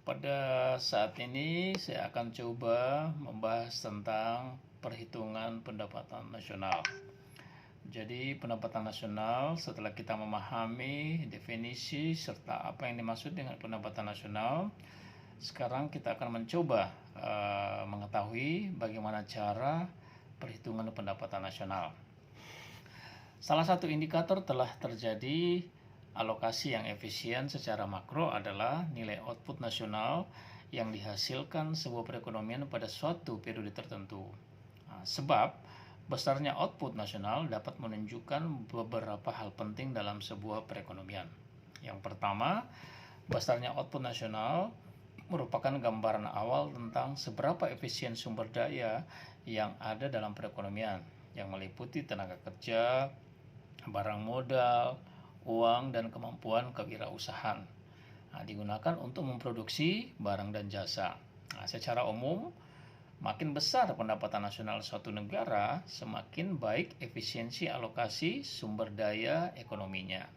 Pada saat ini saya akan coba membahas tentang perhitungan pendapatan nasional. Jadi pendapatan nasional, setelah kita memahami definisi serta apa yang dimaksud dengan pendapatan nasional, sekarang kita akan mencoba mengetahui bagaimana cara perhitungan pendapatan nasional. Salah satu indikator telah terjadi alokasi yang efisien secara makro adalah nilai output nasional yang dihasilkan sebuah perekonomian pada suatu periode tertentu. Sebab besarnya output nasional dapat menunjukkan beberapa hal penting dalam sebuah perekonomian. Yang pertama, besarnya output nasional merupakan gambaran awal tentang seberapa efisien sumber daya yang ada dalam perekonomian, yang meliputi tenaga kerja, barang modal, uang, dan kemampuan kewirausahaan. Digunakan untuk memproduksi barang dan jasa. Secara umum, makin besar pendapatan nasional suatu negara, semakin baik efisiensi alokasi sumber daya ekonominya.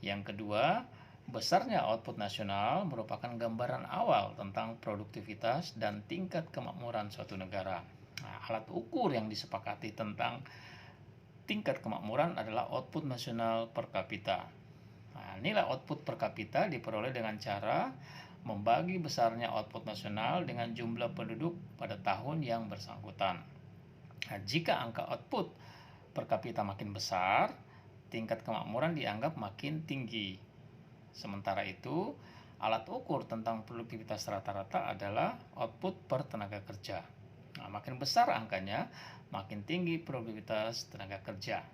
Yang kedua, besarnya output nasional merupakan gambaran awal tentang produktivitas dan tingkat kemakmuran suatu negara. Alat ukur yang disepakati tentang tingkat kemakmuran adalah output nasional per kapita. Nilai output per kapita diperoleh dengan cara membagi besarnya output nasional dengan jumlah penduduk pada tahun yang bersangkutan. Jika angka output per kapita makin besar, tingkat kemakmuran dianggap makin tinggi. Sementara itu, alat ukur tentang produktivitas rata-rata adalah output per tenaga kerja. Makin besar angkanya, makin tinggi produktivitas tenaga kerja.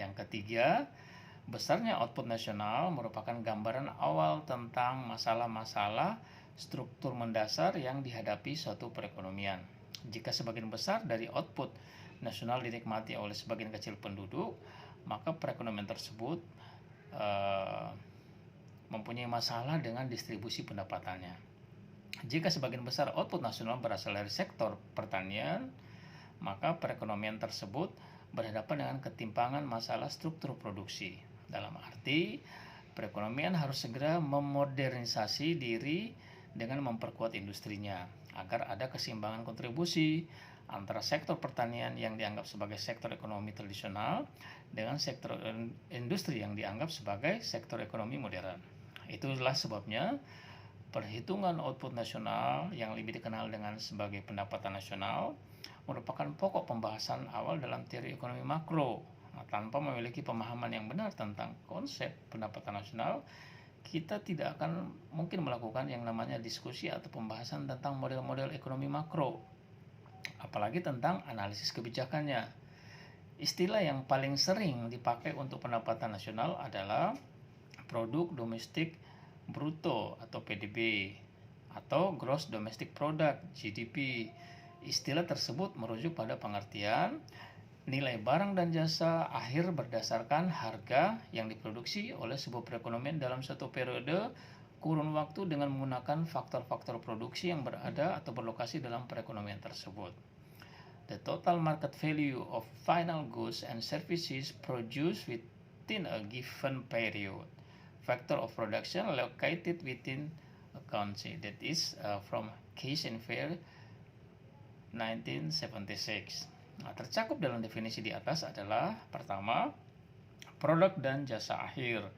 Yang ketiga, besarnya output nasional merupakan gambaran awal tentang masalah-masalah struktur mendasar yang dihadapi suatu perekonomian. Jika sebagian besar dari output nasional dinikmati oleh sebagian kecil penduduk, maka perekonomian tersebut mempunyai masalah dengan distribusi pendapatannya. Jika sebagian besar output nasional berasal dari sektor pertanian, maka perekonomian tersebut berhadapan dengan ketimpangan masalah struktur produksi. Dalam arti, perekonomian harus segera memodernisasi diri dengan memperkuat industrinya, agar ada keseimbangan kontribusi antara sektor pertanian yang dianggap sebagai sektor ekonomi tradisional dengan sektor industri yang dianggap sebagai sektor ekonomi modern. Itulah sebabnya perhitungan output nasional yang lebih dikenal dengan sebagai pendapatan nasional merupakan pokok pembahasan awal dalam teori ekonomi makro. Tanpa memiliki pemahaman yang benar tentang konsep pendapatan nasional, kita tidak akan mungkin melakukan yang namanya diskusi atau pembahasan tentang model-model ekonomi makro, apalagi tentang analisis kebijakannya. Istilah yang paling sering dipakai untuk pendapatan nasional adalah produk domestik bruto atau PDB atau gross domestic product GDP. Istilah tersebut merujuk pada pengertian nilai barang dan jasa akhir berdasarkan harga yang diproduksi oleh sebuah perekonomian dalam suatu periode kurun waktu dengan menggunakan faktor-faktor produksi yang berada atau berlokasi dalam perekonomian tersebut. The total market value of final goods and services produced within a given period. Factor of production located within a country. That is from Case and Fair 1976. Tercakup dalam definisi di atas adalah pertama, produk dan jasa akhir.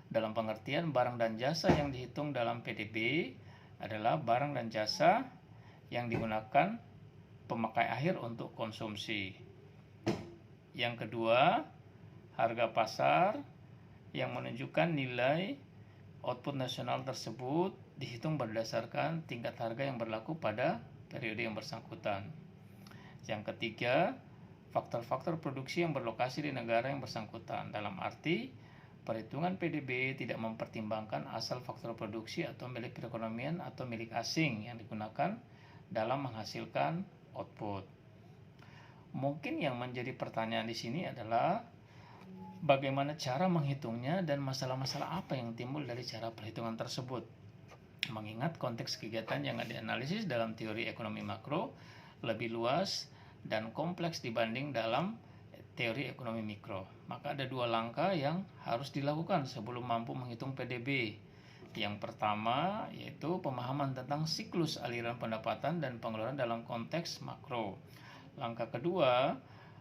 Dalam pengertian barang dan jasa yang dihitung dalam PDB adalah barang dan jasa yang digunakan pemakai akhir untuk konsumsi. Yang kedua, harga pasar yang menunjukkan nilai output nasional tersebut dihitung berdasarkan tingkat harga yang berlaku pada periode yang bersangkutan. Yang ketiga, faktor-faktor produksi yang berlokasi di negara yang bersangkutan. Dalam arti, perhitungan PDB tidak mempertimbangkan asal faktor produksi atau milik perekonomian atau milik asing yang digunakan dalam menghasilkan output. Mungkin yang menjadi pertanyaan di sini adalah bagaimana cara menghitungnya dan masalah-masalah apa yang timbul dari cara perhitungan tersebut. Mengingat konteks kegiatan yang dianalisis dalam teori ekonomi makro lebih luas dan kompleks dibanding dalam teori ekonomi mikro, maka ada dua langkah yang harus dilakukan sebelum mampu menghitung PDB. Yang pertama yaitu pemahaman tentang siklus aliran pendapatan dan pengeluaran dalam konteks makro. Langkah kedua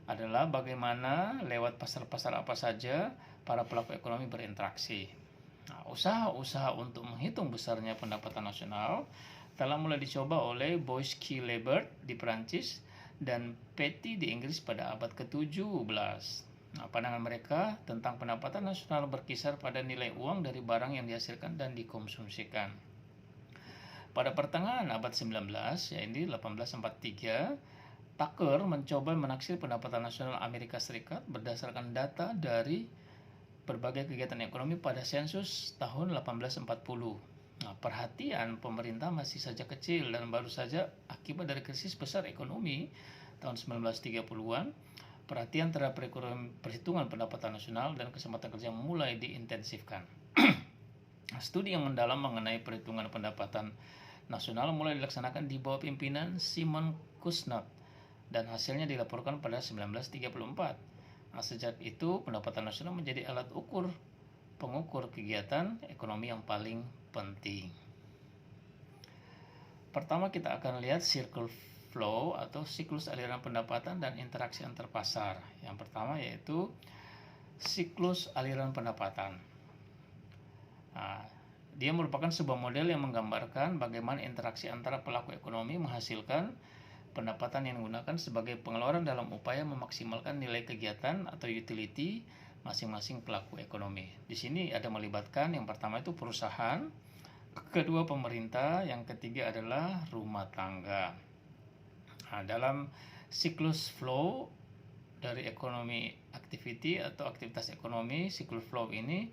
adalah bagaimana lewat pasar-pasar apa saja para pelaku ekonomi berinteraksi. Nah, usaha-usaha untuk menghitung besarnya pendapatan nasional telah mulai dicoba oleh Boyce-Quillebert di Perancis dan Petty di Inggris pada abad ke-17. Nah, pandangan mereka tentang pendapatan nasional berkisar pada nilai uang dari barang yang dihasilkan dan dikonsumsikan. Pada pertengahan abad 19, yaitu 1843, Tucker mencoba menaksir pendapatan nasional Amerika Serikat berdasarkan data dari berbagai kegiatan ekonomi pada sensus tahun 1840. Nah, perhatian pemerintah masih saja kecil dan baru saja akibat dari krisis besar ekonomi tahun 1930-an. Perhatian terhadap perhitungan pendapatan nasional dan kesempatan kerja mulai diintensifkan. Studi yang mendalam mengenai perhitungan pendapatan nasional mulai dilaksanakan di bawah pimpinan Simon Kuznets dan hasilnya dilaporkan pada 1934. Nah, sejak itu pendapatan nasional menjadi alat pengukur kegiatan ekonomi yang paling penting. Pertama kita akan lihat circle flow atau siklus aliran pendapatan dan interaksi antar pasar. Yang pertama yaitu siklus aliran pendapatan. Nah, dia merupakan sebuah model yang menggambarkan bagaimana interaksi antara pelaku ekonomi menghasilkan pendapatan yang digunakan sebagai pengeluaran dalam upaya memaksimalkan nilai kegiatan atau utility masing-masing pelaku ekonomi. Di sini ada melibatkan yang pertama itu perusahaan, kedua pemerintah, yang ketiga adalah rumah tangga. Nah, dalam siklus flow dari ekonomi activity atau aktivitas ekonomi, siklus flow ini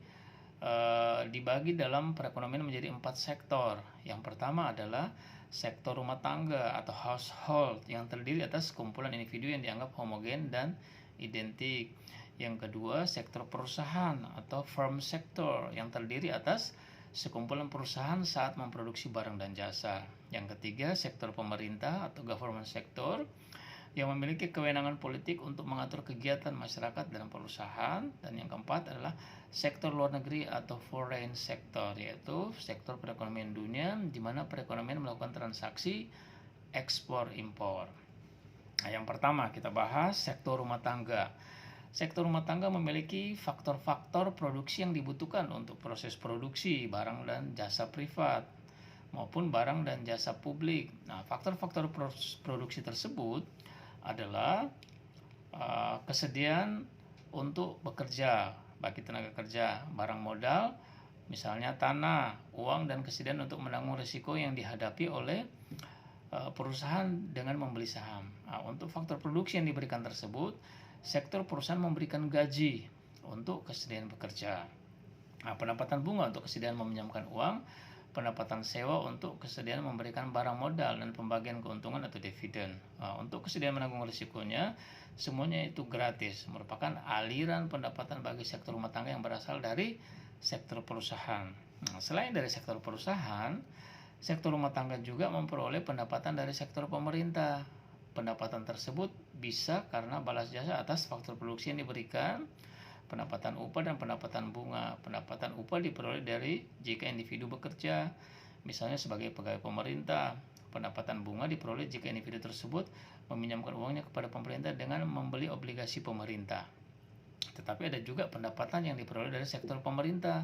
dibagi dalam perekonomian menjadi 4 sektor. Yang pertama adalah sektor rumah tangga atau household yang terdiri atas kumpulan individu yang dianggap homogen dan identik. Yang kedua, sektor perusahaan atau firm sector yang terdiri atas sekumpulan perusahaan saat memproduksi barang dan jasa. Yang ketiga, sektor pemerintah atau government sector yang memiliki kewenangan politik untuk mengatur kegiatan masyarakat dan perusahaan. Dan yang keempat adalah sektor luar negeri atau foreign sector, yaitu sektor perekonomian dunia di mana perekonomian melakukan transaksi ekspor impor. Nah, yang pertama kita bahas sektor rumah tangga. Sektor rumah tangga memiliki faktor-faktor produksi yang dibutuhkan untuk proses produksi barang dan jasa privat maupun barang dan jasa publik. Nah, faktor-faktor produksi tersebut adalah kesediaan untuk bekerja bagi tenaga kerja, barang modal, misalnya tanah, uang, dan kesediaan untuk menanggung risiko yang dihadapi oleh perusahaan dengan membeli saham. Nah, untuk faktor produksi yang diberikan tersebut, sektor perusahaan memberikan gaji untuk kesediaan bekerja. Nah, pendapatan bunga untuk kesediaan meminjamkan uang, pendapatan sewa untuk kesediaan memberikan barang modal, dan pembagian keuntungan atau dividen. Nah, untuk kesediaan menanggung risikonya, semuanya itu gratis, merupakan aliran pendapatan bagi sektor rumah tangga yang berasal dari sektor perusahaan. Nah, selain dari sektor perusahaan, sektor rumah tangga juga memperoleh pendapatan dari sektor pemerintah. Pendapatan tersebut bisa karena balas jasa atas faktor produksi yang diberikan, pendapatan upah dan pendapatan bunga. Pendapatan upah diperoleh dari jika individu bekerja, misalnya sebagai pegawai pemerintah. Pendapatan bunga diperoleh jika individu tersebut meminjamkan uangnya kepada pemerintah dengan membeli obligasi pemerintah. Tetapi ada juga pendapatan yang diperoleh dari sektor pemerintah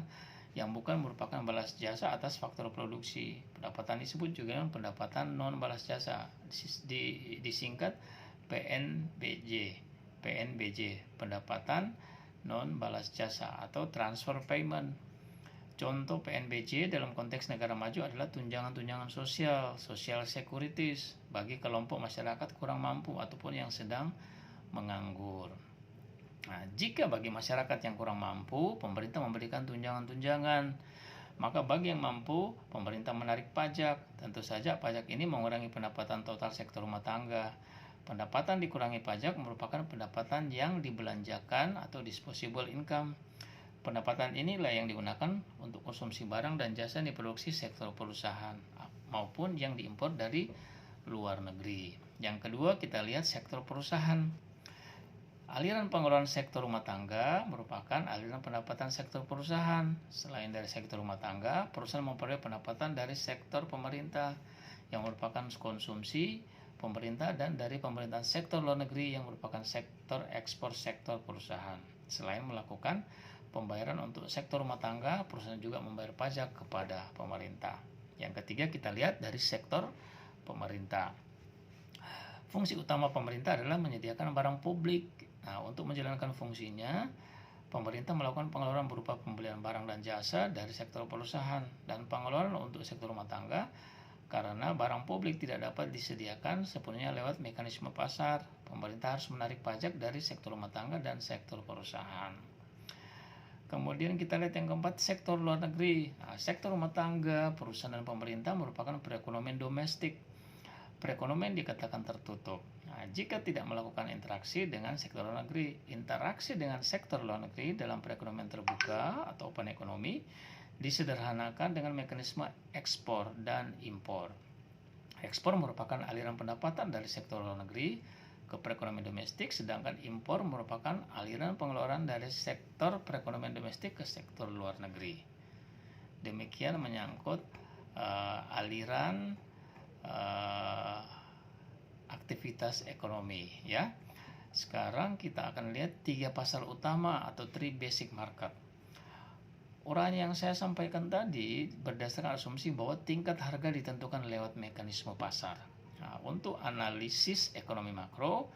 yang bukan merupakan balas jasa atas faktor produksi. Pendapatan disebut juga pendapatan non balas jasa, disingkat PNBJ. Pendapatan non balas jasa atau transfer payment. Contoh PNBJ dalam konteks negara maju adalah tunjangan-tunjangan sosial, social securities bagi kelompok masyarakat kurang mampu ataupun yang sedang menganggur. Nah, jika bagi masyarakat yang kurang mampu, pemerintah memberikan tunjangan-tunjangan. Maka bagi yang mampu, pemerintah menarik pajak. Tentu saja pajak ini mengurangi pendapatan total sektor rumah tangga. Pendapatan dikurangi pajak merupakan pendapatan yang dibelanjakan atau disposable income. Pendapatan inilah yang digunakan untuk konsumsi barang dan jasa yang diproduksi sektor perusahaan maupun yang diimpor dari luar negeri. Yang kedua, kita lihat sektor perusahaan. Aliran pengeluaran sektor rumah tangga merupakan aliran pendapatan sektor perusahaan. Selain dari sektor rumah tangga, perusahaan memperoleh pendapatan dari sektor pemerintah yang merupakan konsumsi pemerintah dan dari pemerintahan sektor luar negeri yang merupakan sektor ekspor sektor perusahaan. Selain melakukan pembayaran untuk sektor rumah tangga, perusahaan juga membayar pajak kepada pemerintah. Yang ketiga, kita lihat dari sektor pemerintah. Fungsi utama pemerintah adalah menyediakan barang publik. Nah, untuk menjalankan fungsinya, pemerintah melakukan pengeluaran berupa pembelian barang dan jasa dari sektor perusahaan dan pengeluaran untuk sektor rumah tangga karena barang publik tidak dapat disediakan sepenuhnya lewat mekanisme pasar. Pemerintah harus menarik pajak dari sektor rumah tangga dan sektor perusahaan. Kemudian kita lihat yang keempat, sektor luar negeri. Nah, sektor rumah tangga, perusahaan dan pemerintah merupakan perekonomian domestik. Perekonomian dikatakan tertutup. Nah, jika tidak melakukan interaksi dengan sektor luar negeri, interaksi dengan sektor luar negeri dalam perekonomian terbuka atau open economy disederhanakan dengan mekanisme ekspor dan impor. Ekspor merupakan aliran pendapatan dari sektor luar negeri ke perekonomian domestik, sedangkan impor merupakan aliran pengeluaran dari sektor perekonomian domestik ke sektor luar negeri. Demikian menyangkut aliran aktivitas ekonomi ya. Sekarang kita akan lihat 3 pasar utama atau 3 basic market. Uraian yang saya sampaikan tadi berdasarkan asumsi bahwa tingkat harga ditentukan lewat mekanisme pasar. Nah, untuk analisis ekonomi makro,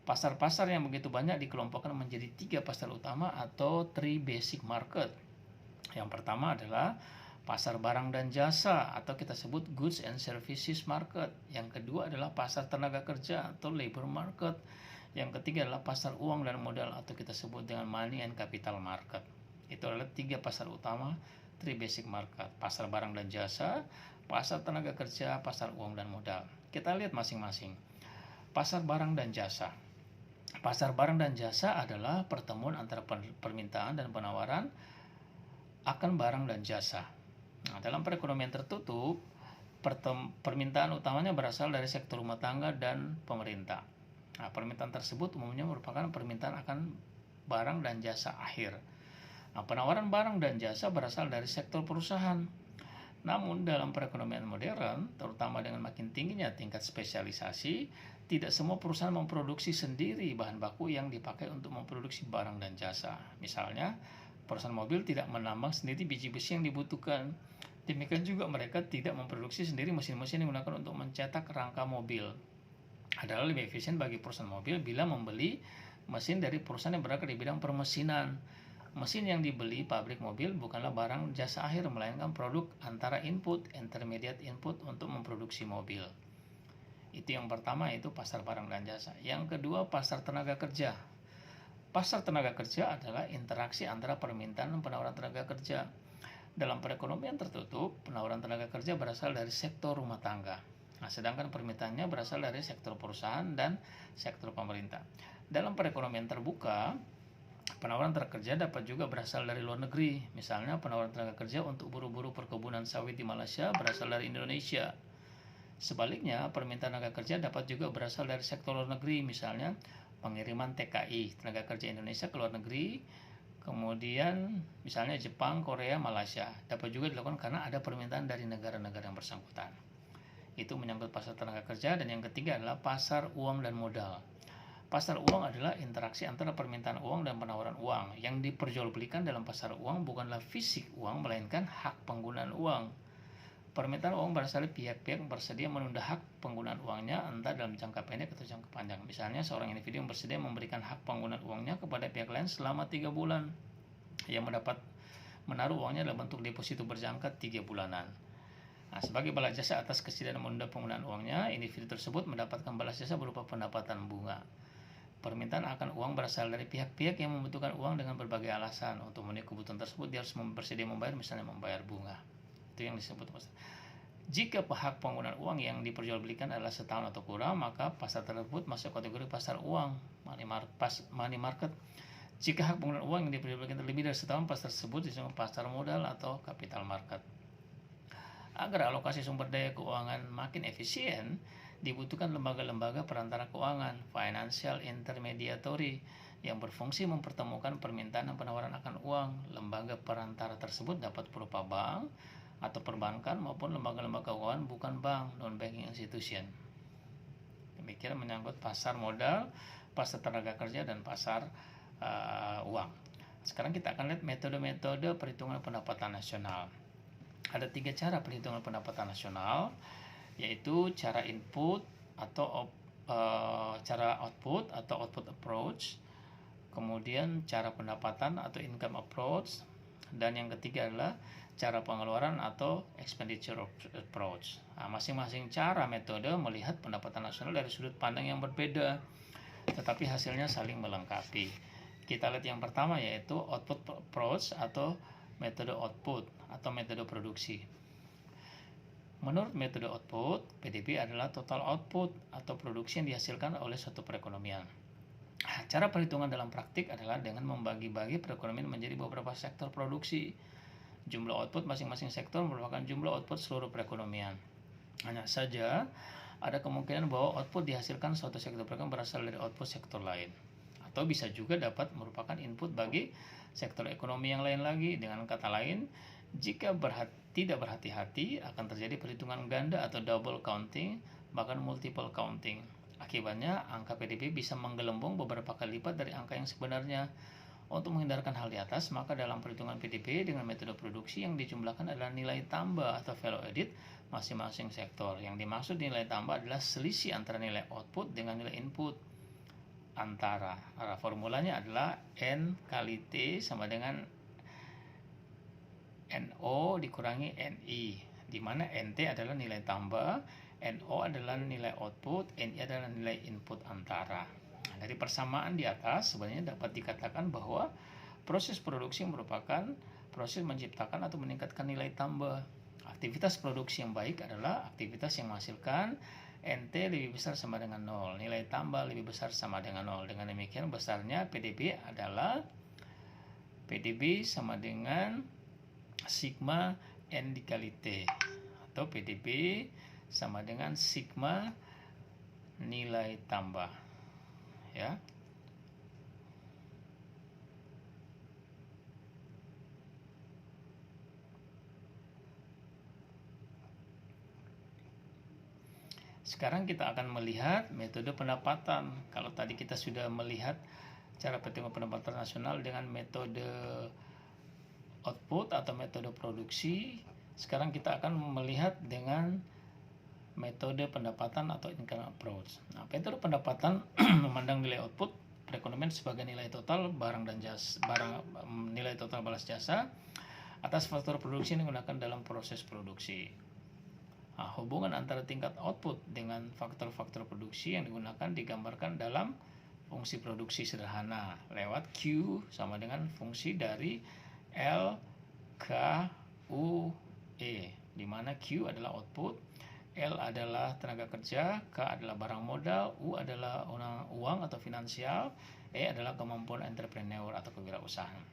pasar-pasar yang begitu banyak dikelompokkan menjadi 3 pasar utama atau 3 basic market. Yang pertama adalah pasar barang dan jasa atau kita sebut goods and services market. Yang kedua adalah pasar tenaga kerja atau labor market. Yang ketiga adalah pasar uang dan modal atau kita sebut dengan money and capital market. Itu adalah 3 pasar utama, 3 basic market. Pasar barang dan jasa, pasar tenaga kerja, pasar uang dan modal. Kita lihat masing-masing. Pasar barang dan jasa. Pasar barang dan jasa adalah pertemuan antara permintaan dan penawaran akan barang dan jasa. Nah, dalam perekonomian tertutup, permintaan utamanya berasal dari sektor rumah tangga dan pemerintah. Nah, permintaan tersebut umumnya merupakan permintaan akan barang dan jasa akhir. Nah, penawaran barang dan jasa berasal dari sektor perusahaan. Namun dalam perekonomian modern, terutama dengan makin tingginya tingkat spesialisasi, tidak semua perusahaan memproduksi sendiri bahan baku yang dipakai untuk memproduksi barang dan jasa. Misalnya, perusahaan mobil tidak menambang sendiri biji besi yang dibutuhkan. Demikian juga mereka tidak memproduksi sendiri mesin-mesin yang digunakan untuk mencetak rangka mobil. Adalah lebih efisien bagi perusahaan mobil bila membeli mesin dari perusahaan yang bergerak di bidang permesinan. Mesin yang dibeli pabrik mobil bukanlah barang jasa akhir, melainkan produk antara input, intermediate input untuk memproduksi mobil. Itu yang pertama, yaitu pasar barang dan jasa. Yang kedua, pasar tenaga kerja. Pasar tenaga kerja adalah interaksi antara permintaan dan penawaran tenaga kerja. Dalam perekonomian tertutup, penawaran tenaga kerja berasal dari sektor rumah tangga. Nah, sedangkan permintaannya berasal dari sektor perusahaan dan sektor pemerintah. Dalam perekonomian terbuka, penawaran tenaga kerja dapat juga berasal dari luar negeri. Misalnya, penawaran tenaga kerja untuk buruh-buruh perkebunan sawit di Malaysia berasal dari Indonesia. Sebaliknya, permintaan tenaga kerja dapat juga berasal dari sektor luar negeri. Misalnya, pengiriman TKI, tenaga kerja Indonesia ke luar negeri. Kemudian misalnya Jepang, Korea, Malaysia dapat juga dilakukan karena ada permintaan dari negara-negara yang bersangkutan. Itu menyangkut pasar tenaga kerja. Dan yang ketiga adalah pasar uang dan modal. Pasar uang adalah interaksi antara permintaan uang dan penawaran uang. Yang diperjualbelikan dalam pasar uang bukanlah fisik uang, melainkan hak penggunaan uang. Permintaan uang berasal dari pihak-pihak yang bersedia menunda hak penggunaan uangnya entah dalam jangka pendek atau jangka panjang. Misalnya, seorang individu yang bersedia memberikan hak penggunaan uangnya kepada pihak lain selama 3 bulan. Yang mendapat menaruh uangnya dalam bentuk deposito berjangka 3 bulanan. Nah, sebagai balas jasa atas kesediaan menunda penggunaan uangnya, individu tersebut mendapatkan balas jasa berupa pendapatan bunga. Permintaan akan uang berasal dari pihak-pihak yang membutuhkan uang dengan berbagai alasan. Untuk memenuhi kebutuhan tersebut, dia harus bersedia membayar, misalnya membayar bunga. Itu yang disebut pasar. Jika hak penggunaan uang yang diperjualbelikan adalah setahun atau kurang, maka pasar tersebut masuk kategori pasar uang, money market. Jika hak penggunaan uang yang diperjualbelikan lebih dari setahun, pasar tersebut disebut pasar modal atau capital market. Agar alokasi sumber daya keuangan makin efisien, dibutuhkan lembaga-lembaga perantara keuangan, financial intermediary, yang berfungsi mempertemukan permintaan dan penawaran akan uang. Lembaga perantara tersebut dapat berupa bank atau perbankan maupun lembaga-lembaga keuangan bukan bank, non-banking institution. Demikian menyangkut pasar modal, pasar tenaga kerja, dan pasar uang. Sekarang kita akan lihat metode-metode perhitungan pendapatan nasional. Ada 3 cara perhitungan pendapatan nasional, yaitu cara input atau cara output atau output approach, kemudian cara pendapatan atau income approach, dan yang ketiga adalah cara pengeluaran atau expenditure approach. Masing-masing cara metode melihat pendapatan nasional dari sudut pandang yang berbeda, tetapi hasilnya saling melengkapi. Kita lihat yang pertama, yaitu output approach atau metode output atau metode produksi. Menurut metode output, PDB adalah total output atau produksi yang dihasilkan oleh suatu perekonomian. Cara perhitungan dalam praktik adalah dengan membagi-bagi perekonomian menjadi beberapa sektor produksi. Jumlah output masing-masing sektor merupakan jumlah output seluruh perekonomian. Hanya saja ada kemungkinan bahwa output dihasilkan suatu sektor perekonomian berasal dari output sektor lain, atau bisa juga dapat merupakan input bagi sektor ekonomi yang lain lagi. Dengan kata lain, jika tidak berhati-hati akan terjadi perhitungan ganda atau double counting, bahkan multiple counting. Akibatnya, angka PDB bisa menggelembung beberapa kali lipat dari angka yang sebenarnya. Untuk menghindarkan hal di atas, maka dalam perhitungan PDB dengan metode produksi yang dijumlahkan adalah nilai tambah atau value added masing-masing sektor. Yang dimaksud nilai tambah adalah selisih antara nilai output dengan nilai input antara. Formulanya adalah N kali T sama dengan NO dikurangi NI, di mana NT adalah nilai tambah, NO adalah nilai output, NI adalah nilai input antara. Dari persamaan di atas sebenarnya dapat dikatakan bahwa proses produksi merupakan proses menciptakan atau meningkatkan nilai tambah. Aktivitas produksi yang baik adalah aktivitas yang menghasilkan NT lebih besar sama dengan 0, nilai tambah lebih besar sama dengan 0. Dengan demikian besarnya PDB adalah PDB sama dengan sigma N dikali T, atau PDB sama dengan sigma nilai tambah, ya. Sekarang kita akan melihat metode pendapatan. Kalau tadi kita sudah melihat cara perhitungan pendapatan nasional dengan metode output atau metode produksi, sekarang kita akan melihat dengan metode pendapatan atau income approach. Nah, metode pendapatan memandang nilai output perekonomian sebagai nilai total barang dan jasa, nilai total balas jasa atas faktor produksi yang digunakan dalam proses produksi. Nah, hubungan antara tingkat output dengan faktor-faktor produksi yang digunakan digambarkan dalam fungsi produksi sederhana lewat Q sama dengan fungsi dari L, K, U, E, di mana Q adalah output, L adalah tenaga kerja, K adalah barang modal, U adalah uang atau finansial, E adalah kemampuan entrepreneur atau kewirausahaan.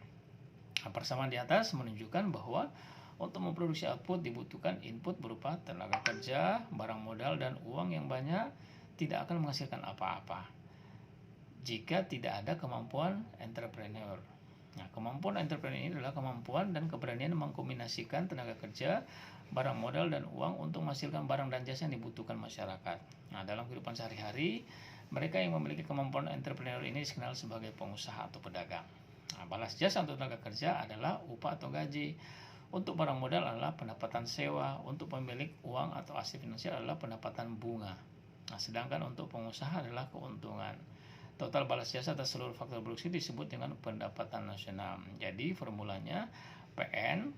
Nah, persamaan di atas menunjukkan bahwa untuk memproduksi output dibutuhkan input berupa tenaga kerja, barang modal, dan uang yang banyak tidak akan menghasilkan apa-apa jika tidak ada kemampuan entrepreneur. Nah, kemampuan entrepreneur ini adalah kemampuan dan keberanian mengkombinasikan tenaga kerja, barang modal, dan uang untuk menghasilkan barang dan jasa yang dibutuhkan masyarakat. Nah, dalam kehidupan sehari-hari, mereka yang memiliki kemampuan entrepreneur ini dikenal sebagai pengusaha atau pedagang. Nah, balas jasa untuk tenaga kerja adalah upah atau gaji. Untuk barang modal adalah pendapatan sewa. Untuk pemilik uang atau aset finansial adalah pendapatan bunga. Nah, sedangkan untuk pengusaha adalah keuntungan. Total balas jasa atas seluruh faktor produksi disebut dengan pendapatan nasional. Jadi formulanya PN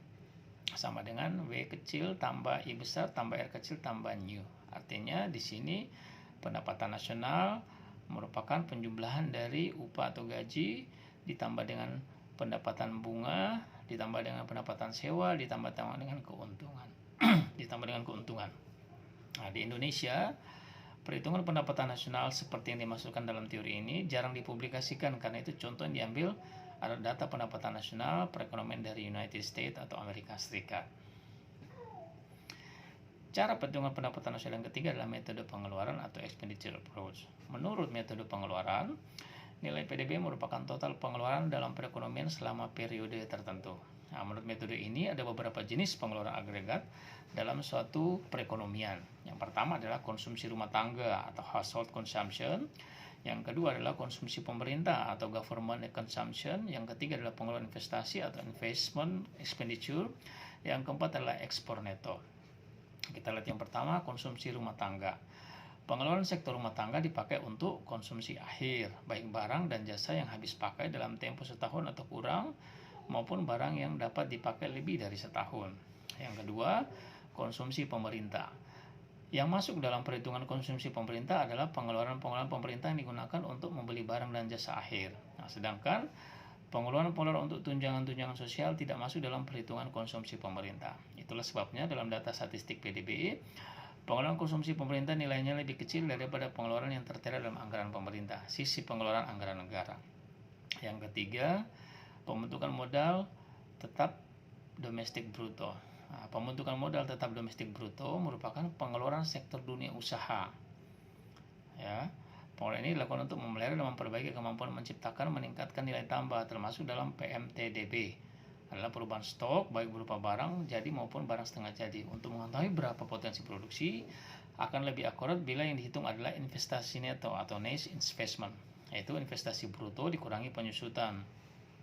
sama dengan W kecil tambah I besar tambah R kecil tambah new. Artinya di sini pendapatan nasional merupakan penjumlahan dari upah atau gaji ditambah dengan pendapatan bunga ditambah dengan pendapatan sewa ditambah dengan keuntungan. Ditambah dengan keuntungan. Nah, di Indonesia perhitungan pendapatan nasional seperti yang dimasukkan dalam teori ini jarang dipublikasikan karena itu contoh yang diambil adalah data pendapatan nasional perekonomian dari United States atau Amerika Serikat. Cara perhitungan pendapatan nasional yang ketiga adalah metode pengeluaran atau expenditure approach. Menurut metode pengeluaran, nilai PDB merupakan total pengeluaran dalam perekonomian selama periode tertentu. Nah, menurut metode ini ada beberapa jenis pengeluaran agregat dalam suatu perekonomian. Yang pertama adalah konsumsi rumah tangga atau household consumption. Yang kedua adalah konsumsi pemerintah atau government consumption. Yang ketiga adalah pengeluaran investasi atau investment expenditure. Yang keempat adalah ekspor neto. Kita lihat yang pertama, konsumsi rumah tangga. Pengeluaran sektor rumah tangga dipakai untuk konsumsi akhir, baik barang dan jasa yang habis pakai dalam tempo setahun atau kurang, maupun barang yang dapat dipakai lebih dari setahun. Yang kedua, konsumsi pemerintah. Yang masuk dalam perhitungan konsumsi pemerintah adalah pengeluaran-pengeluaran pemerintah yang digunakan untuk membeli barang dan jasa akhir. Nah, sedangkan pengeluaran-pengeluaran untuk tunjangan-tunjangan sosial tidak masuk dalam perhitungan konsumsi pemerintah. Itulah sebabnya dalam data statistik PDB, pengeluaran konsumsi pemerintah nilainya lebih kecil daripada pengeluaran yang tertera dalam anggaran pemerintah, sisi pengeluaran anggaran negara. Yang ketiga, pembentukan modal tetap domestik bruto. Nah, pembentukan modal tetap domestik bruto merupakan pengeluaran sektor dunia usaha. Ya, pengeluaran ini dilakukan untuk memelihara dan memperbaiki kemampuan menciptakan meningkatkan nilai tambah, termasuk dalam PMTDB adalah perubahan stok baik berupa barang jadi maupun barang setengah jadi. Untuk mengetahui berapa potensi produksi akan lebih akurat bila yang dihitung adalah investasi neto atau net investment, yaitu investasi bruto dikurangi penyusutan.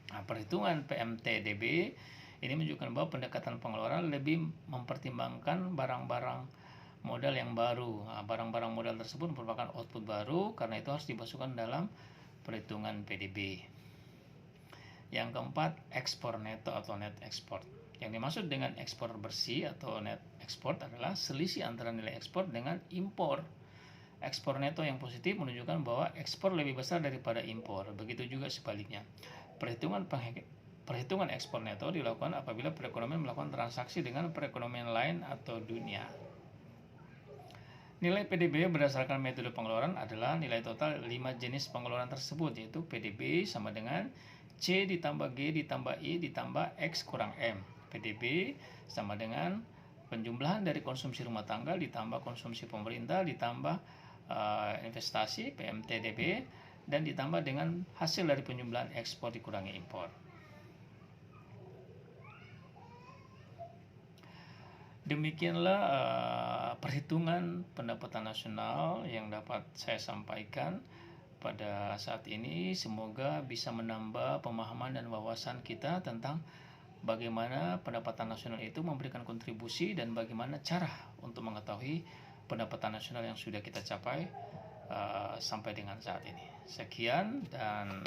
Nah, perhitungan PMTDB ini menunjukkan bahwa pendekatan pengeluaran lebih mempertimbangkan barang-barang modal yang baru. Nah, barang-barang modal tersebut merupakan output baru, karena itu harus dimasukkan dalam perhitungan PDB. Yang keempat, ekspor neto atau net export. Yang dimaksud dengan ekspor bersih atau net export adalah selisih antara nilai ekspor dengan impor. Ekspor neto yang positif menunjukkan bahwa ekspor lebih besar daripada impor. Begitu juga sebaliknya. Perhitungan ekspor neto dilakukan apabila perekonomian melakukan transaksi dengan perekonomian lain atau dunia. Nilai PDB berdasarkan metode pengeluaran adalah nilai total 5 jenis pengeluaran tersebut, yaitu PDB sama dengan C ditambah G ditambah I ditambah X kurang M. PDB sama dengan penjumlahan dari konsumsi rumah tangga ditambah konsumsi pemerintah ditambah investasi PMTDB dan ditambah dengan hasil dari penjumlahan ekspor dikurangi impor. Demikianlah perhitungan pendapatan nasional yang dapat saya sampaikan pada saat ini. Semoga bisa menambah pemahaman dan wawasan kita tentang bagaimana pendapatan nasional itu memberikan kontribusi dan bagaimana cara untuk mengetahui pendapatan nasional yang sudah kita capai sampai dengan saat ini. Sekian dan